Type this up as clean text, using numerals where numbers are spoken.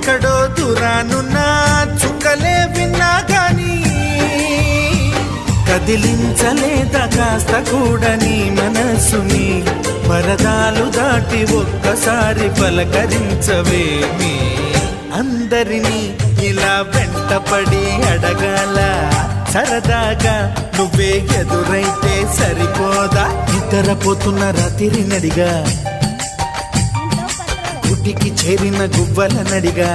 ఎక్కడో దూరానున్నా చుక్కలే విన్నా గాని కదిలించలేదా కాస్త కూడా నీ మనసుని పరదాలు దాటి ఒక్కసారి పలకరించవేమి అందరినీ ఇలా వెంటపడి అడగాల సరదాగా నువ్వే ఎదురైతే సరిపోదా నిద్రపోతున్న రాత్రి నడిగా గుటికి చేరిన గువ్వల నడిగా